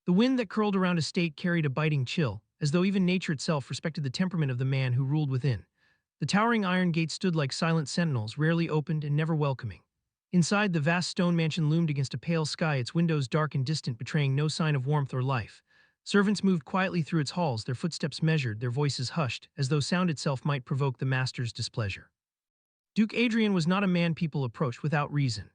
The wind that curled around Estate carried a biting chill, as though even nature itself respected the temperament of the man who ruled within. The towering iron gates stood like silent sentinels, rarely opened and never welcoming. Inside, the vast stone mansion loomed against a pale sky, its windows dark and distant, betraying no sign of warmth or life. Servants moved quietly through its halls, their footsteps measured, their voices hushed, as though sound itself might provoke the master's displeasure. Duke Adrian was not a man people approached without reason.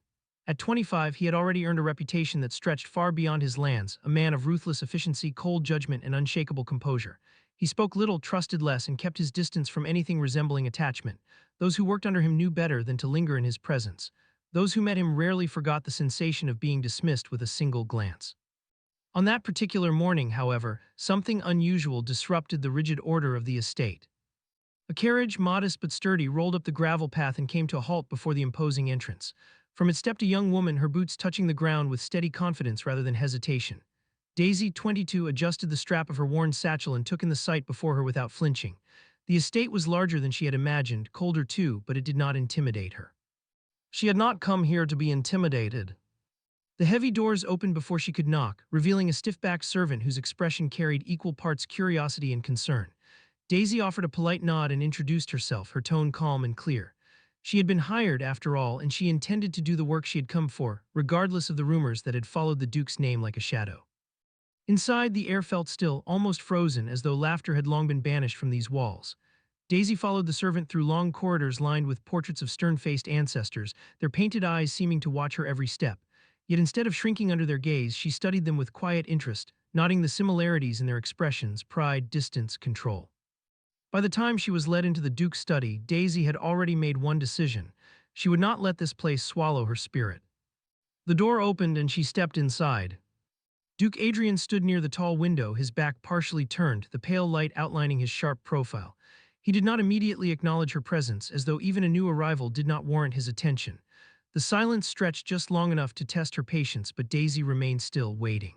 At 25, he had already earned a reputation that stretched far beyond his lands, a man of ruthless efficiency, cold judgment, and unshakable composure. He spoke little, trusted less, and kept his distance from anything resembling attachment. Those who worked under him knew better than to linger in his presence. Those who met him rarely forgot the sensation of being dismissed with a single glance. On that particular morning, however, something unusual disrupted the rigid order of the estate. A carriage, modest but sturdy, rolled up the gravel path and came to a halt before the imposing entrance. From it stepped a young woman, her boots touching the ground with steady confidence rather than hesitation. Daisy, 22, adjusted the strap of her worn satchel and took in the sight before her without flinching. The estate was larger than she had imagined, colder too, but it did not intimidate her. She had not come here to be intimidated. The heavy doors opened before she could knock, revealing a stiff-backed servant whose expression carried equal parts curiosity and concern. Daisy offered a polite nod and introduced herself, her tone calm and clear. She had been hired, after all, and she intended to do the work she had come for, regardless of the rumors that had followed the Duke's name like a shadow. Inside, the air felt still, almost frozen, as though laughter had long been banished from these walls. Daisy followed the servant through long corridors lined with portraits of stern-faced ancestors, their painted eyes seeming to watch her every step. Yet instead of shrinking under their gaze, she studied them with quiet interest, noting the similarities in their expressions: pride, distance, control. By the time she was led into the Duke's study, Daisy had already made one decision. She would not let this place swallow her spirit. The door opened and she stepped inside. Duke Adrian stood near the tall window, his back partially turned, the pale light outlining his sharp profile. He did not immediately acknowledge her presence, as though even a new arrival did not warrant his attention. The silence stretched just long enough to test her patience, but Daisy remained still, waiting.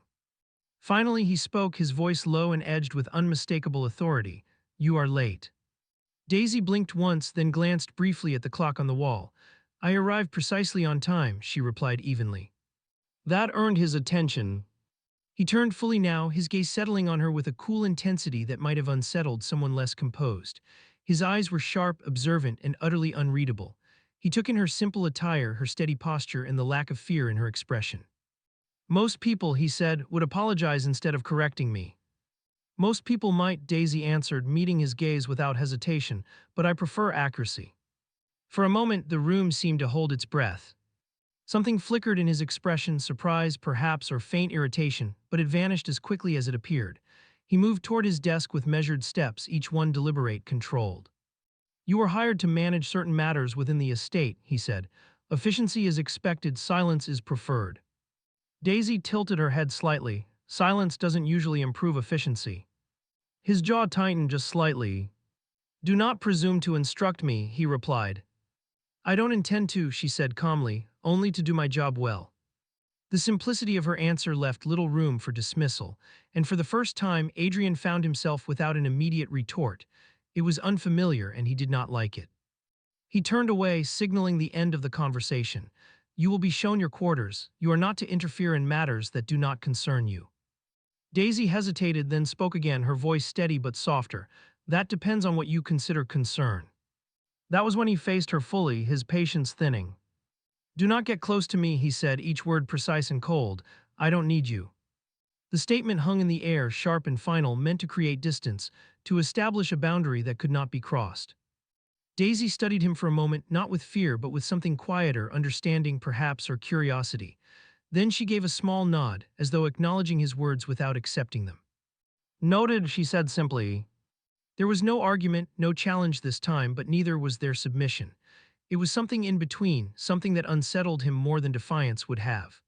Finally, he spoke, his voice low and edged with unmistakable authority. "You are late." Daisy blinked once, then glanced briefly at the clock on the wall. "I arrived precisely on time," she replied evenly. That earned his attention. He turned fully now, his gaze settling on her with a cool intensity that might have unsettled someone less composed. His eyes were sharp, observant, and utterly unreadable. He took in her simple attire, her steady posture, and the lack of fear in her expression. "Most people," he said, "would apologize instead of correcting me." "Most people might," Daisy answered, meeting his gaze without hesitation, "but I prefer accuracy." For a moment, the room seemed to hold its breath. Something flickered in his expression, surprise, perhaps, or faint irritation, but it vanished as quickly as it appeared. He moved toward his desk with measured steps, each one deliberate, controlled. "You were hired to manage certain matters within the estate," he said. "Efficiency is expected, silence is preferred." Daisy tilted her head slightly. "Silence doesn't usually improve efficiency." His jaw tightened just slightly. "Do not presume to instruct me," he replied. "I don't intend to," she said calmly, "only to do my job well." The simplicity of her answer left little room for dismissal, and for the first time Adrian found himself without an immediate retort. It was unfamiliar, and he did not like it. He turned away, signaling the end of the conversation. "You will be shown your quarters. You are not to interfere in matters that do not concern you." Daisy hesitated, then spoke again, her voice steady but softer. "That depends on what you consider concern." That was when he faced her fully, his patience thinning. "Do not get close to me," he said, each word precise and cold. "I don't need you." The statement hung in the air, sharp and final, meant to create distance, to establish a boundary that could not be crossed. Daisy studied him for a moment, not with fear, but with something quieter, understanding perhaps, or curiosity. Then she gave a small nod, as though acknowledging his words without accepting them. "Noted," she said simply. There was no argument, no challenge this time, but neither was there submission. It was something in between, something that unsettled him more than defiance would have.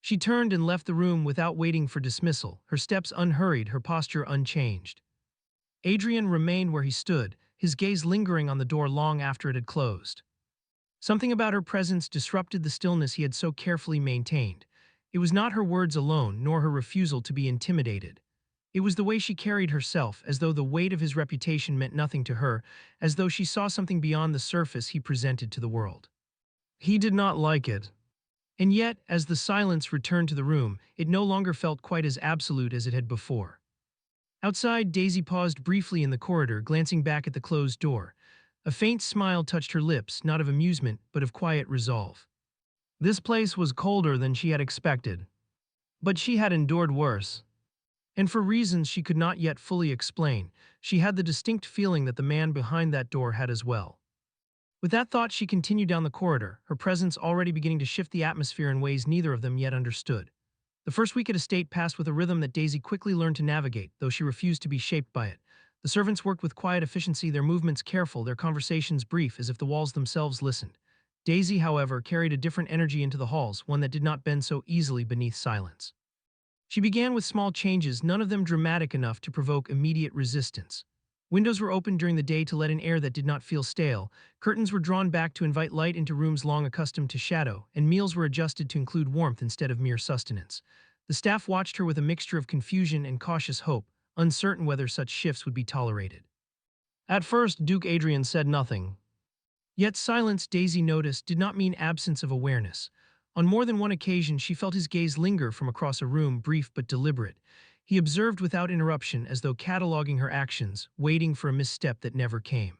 She turned and left the room without waiting for dismissal, her steps unhurried, her posture unchanged. Adrian remained where he stood, his gaze lingering on the door long after it had closed. Something about her presence disrupted the stillness he had so carefully maintained. It was not her words alone, nor her refusal to be intimidated. It was the way she carried herself, as though the weight of his reputation meant nothing to her, as though she saw something beyond the surface he presented to the world. He did not like it. And yet, as the silence returned to the room, it no longer felt quite as absolute as it had before. Outside, Daisy paused briefly in the corridor, glancing back at the closed door. A faint smile touched her lips, not of amusement, but of quiet resolve. This place was colder than she had expected, but she had endured worse. And for reasons she could not yet fully explain, she had the distinct feeling that the man behind that door had as well. With that thought, she continued down the corridor, her presence already beginning to shift the atmosphere in ways neither of them yet understood. The first week at estate passed with a rhythm that Daisy quickly learned to navigate, though she refused to be shaped by it. The servants worked with quiet efficiency, their movements careful, their conversations brief, as if the walls themselves listened. Daisy, however, carried a different energy into the halls, one that did not bend so easily beneath silence. She began with small changes, none of them dramatic enough to provoke immediate resistance. Windows were opened during the day to let in air that did not feel stale, curtains were drawn back to invite light into rooms long accustomed to shadow, and meals were adjusted to include warmth instead of mere sustenance. The staff watched her with a mixture of confusion and cautious hope, uncertain whether such shifts would be tolerated. At first, Duke Adrian said nothing. Yet silence, Daisy noticed, did not mean absence of awareness. On more than one occasion, she felt his gaze linger from across a room, brief but deliberate. He observed without interruption, as though cataloging her actions, waiting for a misstep that never came.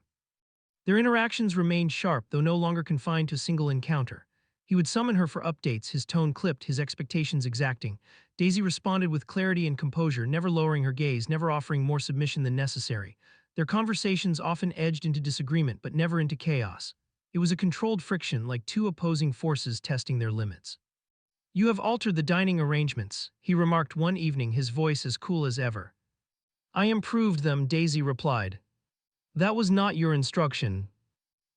Their interactions remained sharp, though no longer confined to a single encounter. He would summon her for updates, his tone clipped, his expectations exacting. Daisy responded with clarity and composure, never lowering her gaze, never offering more submission than necessary. Their conversations often edged into disagreement, but never into chaos. It was a controlled friction, like two opposing forces testing their limits. "You have altered the dining arrangements," he remarked one evening, his voice as cool as ever. "I improved them," Daisy replied. "That was not your instruction."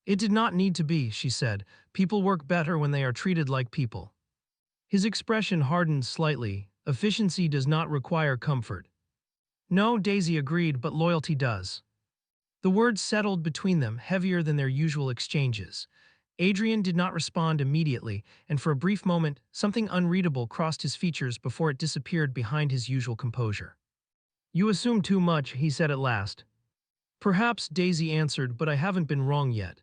"It did not need to be," she said. "People work better when they are treated like people." His expression hardened slightly. Efficiency does not require comfort. "No," Daisy agreed, "but loyalty does." The words settled between them, heavier than their usual exchanges. Adrian did not respond immediately, and for a brief moment, something unreadable crossed his features before it disappeared behind his usual composure. "You assume too much," he said at last. "Perhaps," Daisy answered, "but I haven't been wrong yet."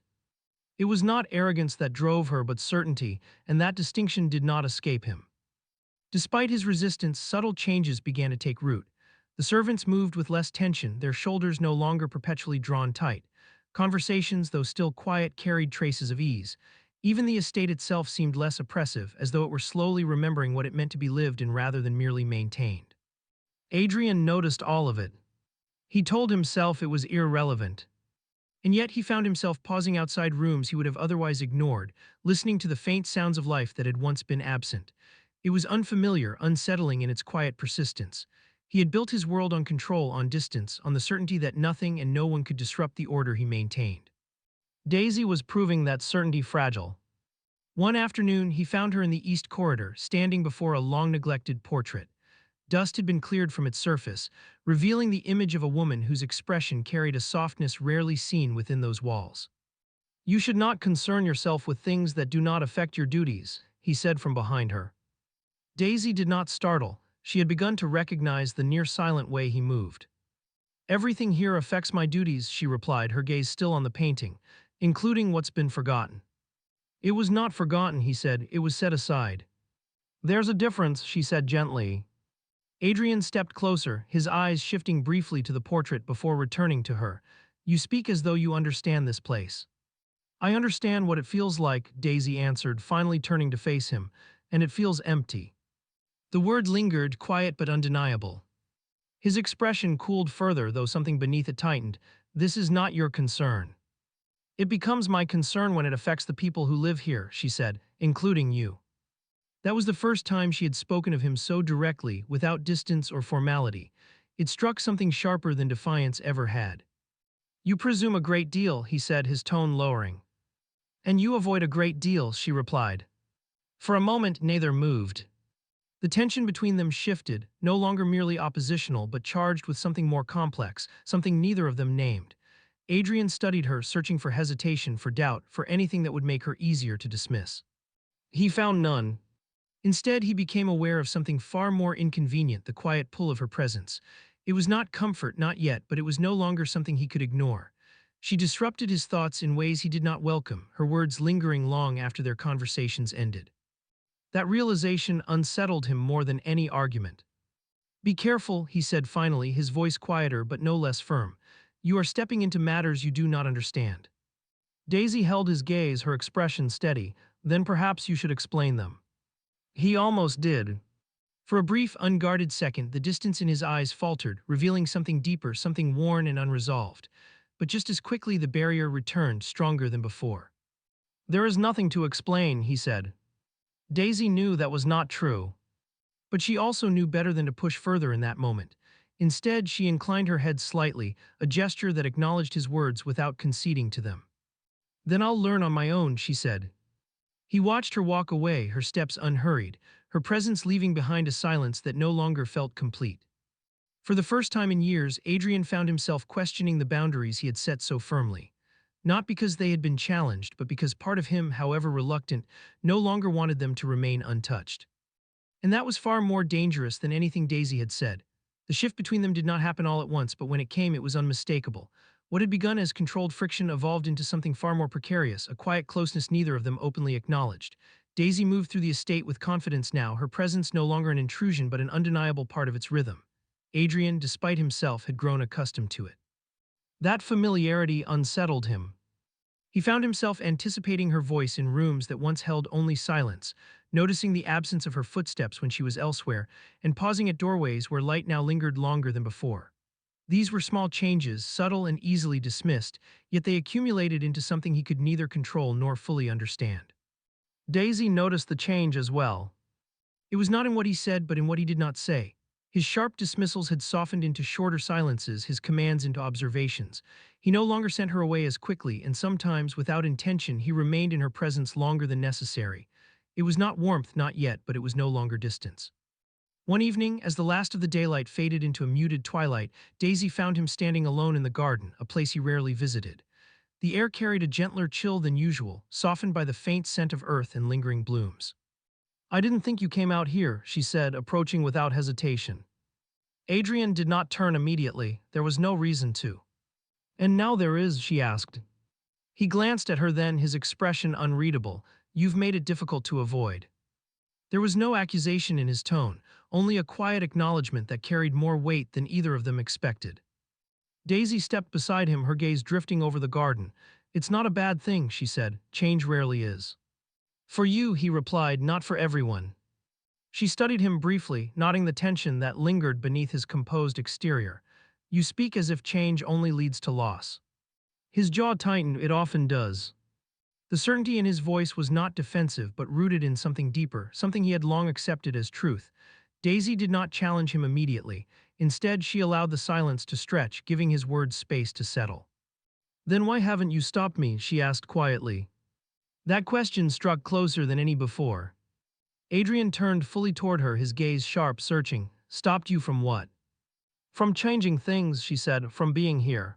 It was not arrogance that drove her, but certainty, and that distinction did not escape him. Despite his resistance, subtle changes began to take root. The servants moved with less tension, their shoulders no longer perpetually drawn tight. Conversations, though still quiet, carried traces of ease. Even the estate itself seemed less oppressive, as though it were slowly remembering what it meant to be lived in rather than merely maintained. Adrian noticed all of it. He told himself it was irrelevant. And yet he found himself pausing outside rooms he would have otherwise ignored, listening to the faint sounds of life that had once been absent. It was unfamiliar, unsettling in its quiet persistence. He had built his world on control, on distance, on the certainty that nothing and no one could disrupt the order he maintained. Daisy was proving that certainty fragile. One afternoon, he found her in the East Corridor, standing before a long-neglected portrait. Dust had been cleared from its surface, revealing the image of a woman whose expression carried a softness rarely seen within those walls. "You should not concern yourself with things that do not affect your duties," he said from behind her. Daisy did not startle. She had begun to recognize the near-silent way he moved. "Everything here affects my duties," she replied, her gaze still on the painting, "including what's been forgotten." "It was not forgotten," he said, "it was set aside." "There's a difference," she said gently. Adrian stepped closer, his eyes shifting briefly to the portrait before returning to her. "You speak as though you understand this place." "I understand what it feels like," Daisy answered, finally turning to face him, "and it feels empty." The word lingered, quiet but undeniable. His expression cooled further, though something beneath it tightened. "This is not your concern." "It becomes my concern when it affects the people who live here," she said, "including you." That was the first time she had spoken of him so directly, without distance or formality. It struck something sharper than defiance ever had. "You presume a great deal," he said, his tone lowering. "And you avoid a great deal," she replied. For a moment, neither moved. The tension between them shifted, no longer merely oppositional but charged with something more complex, something neither of them named. Adrian studied her, searching for hesitation, for doubt, for anything that would make her easier to dismiss. He found none. Instead, he became aware of something far more inconvenient, the quiet pull of her presence. It was not comfort, not yet, but it was no longer something he could ignore. She disrupted his thoughts in ways he did not welcome, her words lingering long after their conversations ended. That realization unsettled him more than any argument. Be careful, he said finally, his voice quieter but no less firm. You are stepping into matters you do not understand. Daisy held his gaze, her expression steady. Then perhaps you should explain them. He almost did. For a brief, unguarded second, the distance in his eyes faltered, revealing something deeper, something worn and unresolved. But just as quickly the barrier returned, stronger than before. There is nothing to explain, he said. Daisy knew that was not true. But she also knew better than to push further in that moment. Instead, she inclined her head slightly, a gesture that acknowledged his words without conceding to them. Then I'll learn on my own, she said. He watched her walk away, her steps unhurried, her presence leaving behind a silence that no longer felt complete. For the first time in years, Adrian found himself questioning the boundaries he had set so firmly. Not because they had been challenged, but because part of him, however reluctant, no longer wanted them to remain untouched. And that was far more dangerous than anything Daisy had said. The shift between them did not happen all at once, but when it came, it was unmistakable. What had begun as controlled friction evolved into something far more precarious, a quiet closeness neither of them openly acknowledged. Daisy moved through the estate with confidence now, her presence no longer an intrusion but an undeniable part of its rhythm. Adrian, despite himself, had grown accustomed to it. That familiarity unsettled him. He found himself anticipating her voice in rooms that once held only silence, noticing the absence of her footsteps when she was elsewhere, and pausing at doorways where light now lingered longer than before. These were small changes, subtle and easily dismissed, yet they accumulated into something he could neither control nor fully understand. Daisy noticed the change as well. It was not in what he said, but in what he did not say. His sharp dismissals had softened into shorter silences, his commands into observations. He no longer sent her away as quickly, and sometimes, without intention, he remained in her presence longer than necessary. It was not warmth, not yet, but it was no longer distance. One evening, as the last of the daylight faded into a muted twilight, Daisy found him standing alone in the garden, a place he rarely visited. The air carried a gentler chill than usual, softened by the faint scent of earth and lingering blooms. I didn't think you came out here, she said, approaching without hesitation. Adrian did not turn immediately. There was no reason to. And now there is, she asked. He glanced at her then, his expression unreadable. You've made it difficult to avoid. There was no accusation in his tone, only a quiet acknowledgement that carried more weight than either of them expected. Daisy stepped beside him, her gaze drifting over the garden. It's not a bad thing, she said. Change rarely is. For you, he replied, not for everyone. She studied him briefly, noting the tension that lingered beneath his composed exterior. You speak as if change only leads to loss. His jaw tightened, it often does. The certainty in his voice was not defensive but rooted in something deeper, something he had long accepted as truth. Daisy did not challenge him immediately. Instead, she allowed the silence to stretch, giving his words space to settle. Then why haven't you stopped me? She asked quietly. That question struck closer than any before. Adrian turned fully toward her, his gaze sharp, searching. Stopped you from what? From changing things, she said, from being here.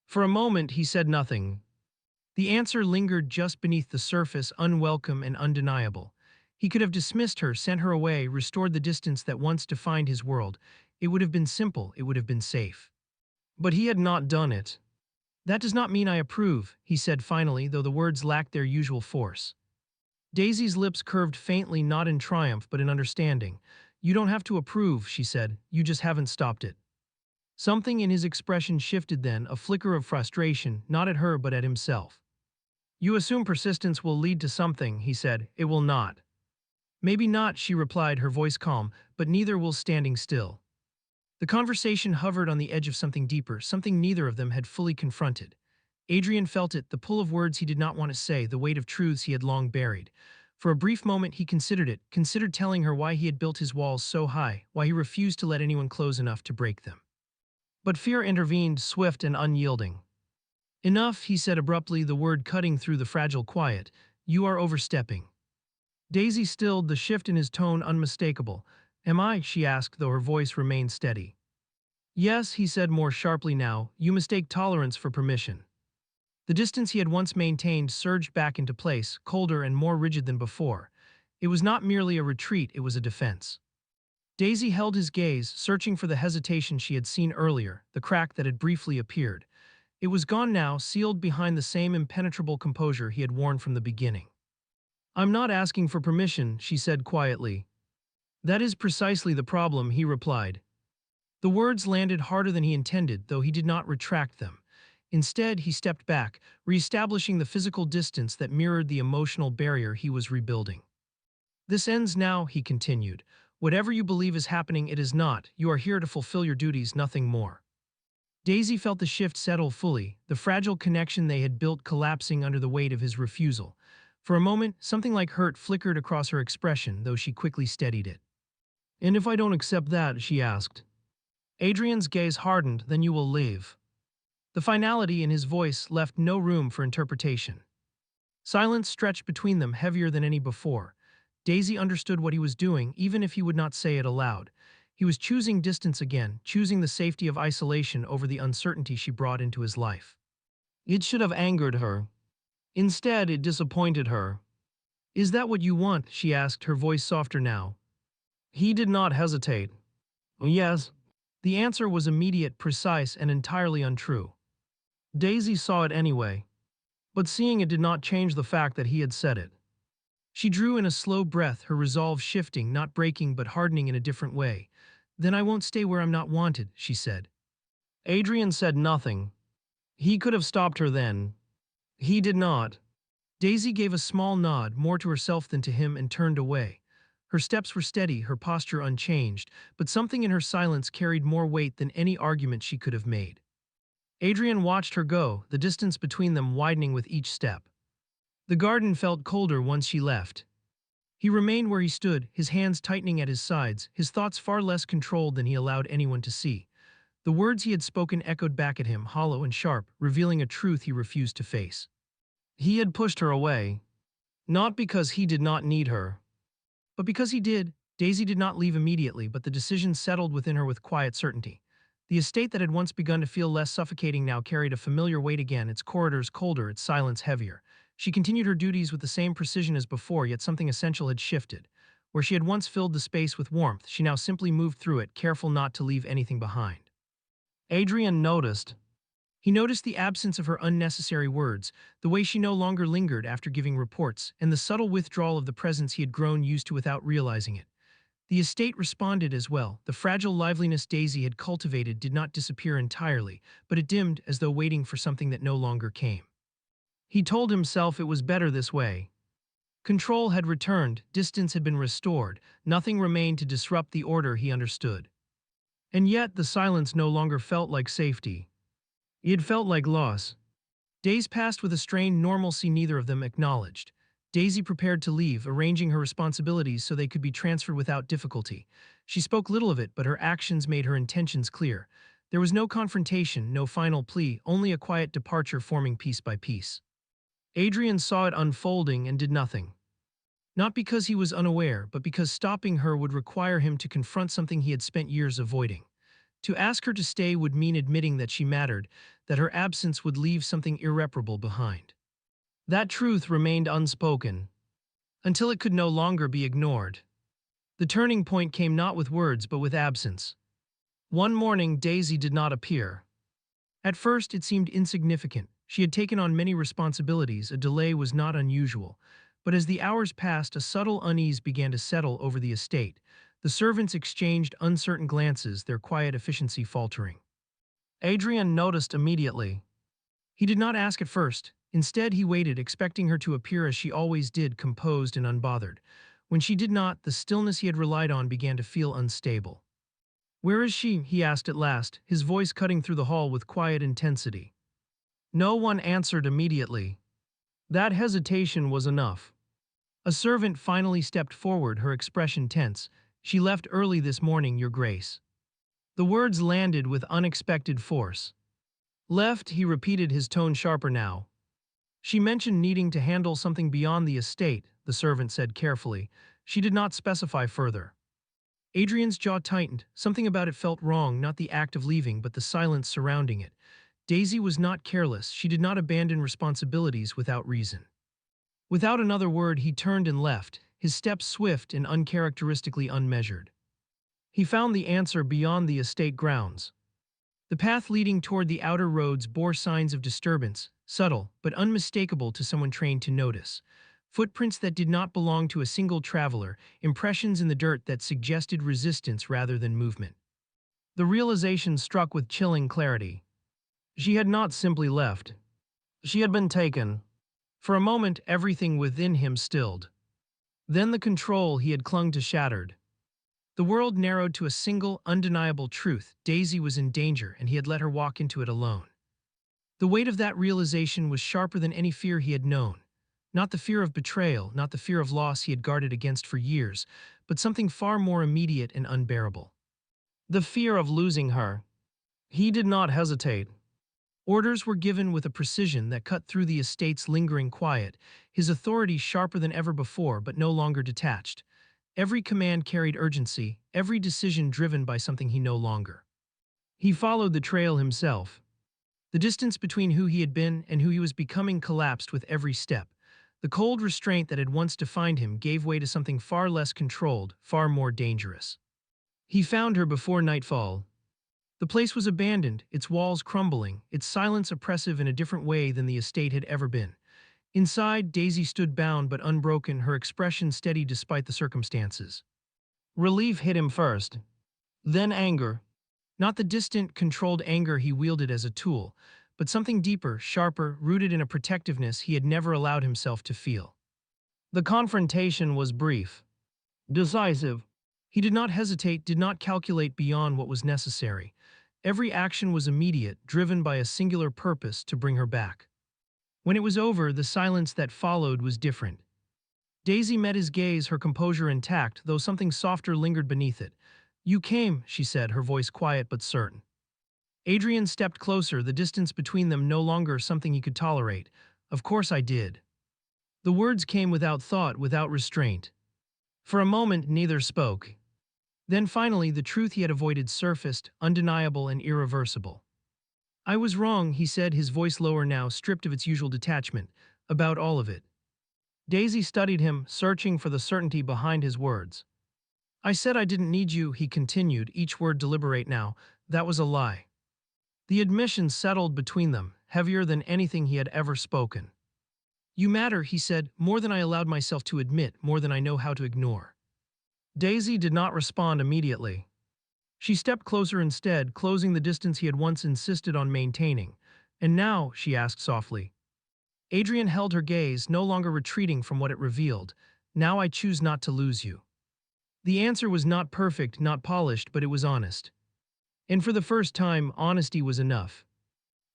For a moment, he said nothing. The answer lingered just beneath the surface, unwelcome and undeniable. He could have dismissed her, sent her away, restored the distance that once defined his world. It would have been simple, it would have been safe. But he had not done it. That does not mean I approve, he said finally, though the words lacked their usual force. Daisy's lips curved faintly, not in triumph, but in understanding. You don't have to approve, she said, you just haven't stopped it. Something in his expression shifted then, a flicker of frustration, not at her but at himself. You assume persistence will lead to something, he said. It will not. Maybe not, she replied, her voice calm, but neither will standing still. The conversation hovered on the edge of something deeper, something neither of them had fully confronted. Adrian felt it, the pull of words he did not want to say, the weight of truths he had long buried. For a brief moment he considered it, considered telling her why he had built his walls so high, why he refused to let anyone close enough to break them. But fear intervened, swift and unyielding. Enough, he said abruptly, the word cutting through the fragile quiet. You are overstepping. Daisy stilled, the shift in his tone unmistakable. Am I? She asked, though her voice remained steady. Yes, he said more sharply now, you mistake tolerance for permission. The distance he had once maintained surged back into place, colder and more rigid than before. It was not merely a retreat, it was a defense. Daisy held his gaze, searching for the hesitation she had seen earlier, the crack that had briefly appeared. It was gone now, sealed behind the same impenetrable composure he had worn from the beginning. I'm not asking for permission, she said quietly. That is precisely the problem, he replied. The words landed harder than he intended, though he did not retract them. Instead, he stepped back, reestablishing the physical distance that mirrored the emotional barrier he was rebuilding. This ends now, he continued. Whatever you believe is happening, it is not. You are here to fulfill your duties, nothing more. Daisy felt the shift settle fully, the fragile connection they had built collapsing under the weight of his refusal. For a moment, something like hurt flickered across her expression, though she quickly steadied it. And if I don't accept that, she asked. Adrian's gaze hardened, then you will leave. The finality in his voice left no room for interpretation. Silence stretched between them heavier than any before. Daisy understood what he was doing, even if he would not say it aloud. He was choosing distance again, choosing the safety of isolation over the uncertainty she brought into his life. It should have angered her. Instead, it disappointed her. Is that what you want? She asked, her voice softer now. He did not hesitate. Yes. The answer was immediate, precise, and entirely untrue. Daisy saw it anyway. But seeing it did not change the fact that he had said it. She drew in a slow breath, her resolve shifting, not breaking but hardening in a different way. Then I won't stay where I'm not wanted, she said. Adrian said nothing. He could have stopped her then. He did not. Daisy gave a small nod, more to herself than to him, and turned away. Her steps were steady, her posture unchanged, but something in her silence carried more weight than any argument she could have made. Adrian watched her go, the distance between them widening with each step. The garden felt colder once she left. He remained where he stood, his hands tightening at his sides, his thoughts far less controlled than he allowed anyone to see. The words he had spoken echoed back at him, hollow and sharp, revealing a truth he refused to face. He had pushed her away. Not because he did not need her, but because he did. Daisy did not leave immediately, but the decision settled within her with quiet certainty. The estate that had once begun to feel less suffocating now carried a familiar weight again, its corridors colder, its silence heavier. She continued her duties with the same precision as before, yet something essential had shifted. Where she had once filled the space with warmth, she now simply moved through it, careful not to leave anything behind. Adrian noticed. He noticed the absence of her unnecessary words, the way she no longer lingered after giving reports, and the subtle withdrawal of the presence he had grown used to without realizing it. The estate responded as well. The fragile liveliness Daisy had cultivated did not disappear entirely, but it dimmed as though waiting for something that no longer came. He told himself it was better this way. Control had returned, distance had been restored, nothing remained to disrupt the order he understood. And yet the silence no longer felt like safety. It felt like loss. Days passed with a strained normalcy neither of them acknowledged. Daisy prepared to leave, arranging her responsibilities so they could be transferred without difficulty. She spoke little of it, but her actions made her intentions clear. There was no confrontation, no final plea, only a quiet departure forming piece by piece. Adrian saw it unfolding and did nothing. Not because he was unaware, but because stopping her would require him to confront something he had spent years avoiding. To ask her to stay would mean admitting that she mattered, that her absence would leave something irreparable behind. That truth remained unspoken, until it could no longer be ignored. The turning point came not with words but with absence. One morning, Daisy did not appear. At first, it seemed insignificant. She had taken on many responsibilities, a delay was not unusual. But as the hours passed, a subtle unease began to settle over the estate. The servants exchanged uncertain glances, their quiet efficiency faltering. Adrian noticed immediately. He did not ask at first. Instead, he waited, expecting her to appear as she always did, composed and unbothered. When she did not, the stillness he had relied on began to feel unstable. "Where is she?" he asked at last, his voice cutting through the hall with quiet intensity. No one answered immediately. That hesitation was enough. A servant finally stepped forward, her expression tense. "She left early this morning, Your Grace." The words landed with unexpected force. "Left," he repeated, his tone sharper now. "She mentioned needing to handle something beyond the estate," the servant said carefully. She did not specify further. Adrian's jaw tightened. Something about it felt wrong, not the act of leaving, but the silence surrounding it. Daisy was not careless. She did not abandon responsibilities without reason. Without another word, he turned and left, his steps swift and uncharacteristically unmeasured. He found the answer beyond the estate grounds. The path leading toward the outer roads bore signs of disturbance, subtle but unmistakable to someone trained to notice. Footprints that did not belong to a single traveler, impressions in the dirt that suggested resistance rather than movement. The realization struck with chilling clarity. She had not simply left. She had been taken. For a moment, everything within him stilled. Then the control he had clung to shattered. The world narrowed to a single, undeniable truth. Daisy was in danger, and he had let her walk into it alone. The weight of that realization was sharper than any fear he had known. Not the fear of betrayal, not the fear of loss he had guarded against for years, but something far more immediate and unbearable. The fear of losing her. He did not hesitate. Orders were given with a precision that cut through the estate's lingering quiet, his authority sharper than ever before but no longer detached. Every command carried urgency, every decision driven by something he no longer. He followed the trail himself. The distance between who he had been and who he was becoming collapsed with every step. The cold restraint that had once defined him gave way to something far less controlled, far more dangerous. He found her before nightfall. The place was abandoned, its walls crumbling, its silence oppressive in a different way than the estate had ever been. Inside, Daisy stood bound but unbroken, her expression steady despite the circumstances. Relief hit him first, then anger. Not the distant, controlled anger he wielded as a tool, but something deeper, sharper, rooted in a protectiveness he had never allowed himself to feel. The confrontation was brief, decisive. He did not hesitate, did not calculate beyond what was necessary. Every action was immediate, driven by a singular purpose to bring her back. When it was over, the silence that followed was different. Daisy met his gaze, her composure intact, though something softer lingered beneath it. "You came," she said, her voice quiet but certain. Adrian stepped closer, the distance between them no longer something he could tolerate. "Of course I did." The words came without thought, without restraint. For a moment, neither spoke. Then finally, the truth he had avoided surfaced, undeniable and irreversible. "I was wrong," he said, his voice lower now, stripped of its usual detachment, "about all of it." Daisy studied him, searching for the certainty behind his words. "I said I didn't need you," he continued, each word deliberate now. "That was a lie." The admission settled between them, heavier than anything he had ever spoken. "You matter," he said, "more than I allowed myself to admit, more than I know how to ignore." Daisy did not respond immediately. She stepped closer instead, closing the distance he had once insisted on maintaining. "And now?" she asked softly. Adrian held her gaze, no longer retreating from what it revealed. "Now I choose not to lose you." The answer was not perfect, not polished, but it was honest. And for the first time, honesty was enough.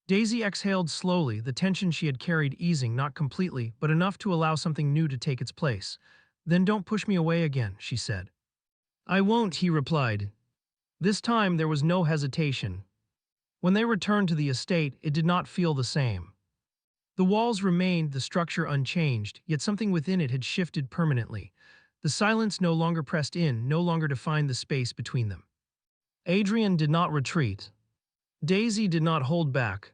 Daisy exhaled slowly, the tension she had carried easing, not completely, but enough to allow something new to take its place. "Then don't push me away again," she said. "I won't," he replied. This time there was no hesitation. When they returned to the estate, it did not feel the same. The walls remained, the structure unchanged, yet something within it had shifted permanently. The silence no longer pressed in, no longer defined the space between them. Adrian did not retreat. Daisy did not hold back.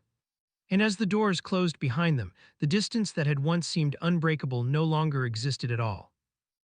And as the doors closed behind them, the distance that had once seemed unbreakable no longer existed at all.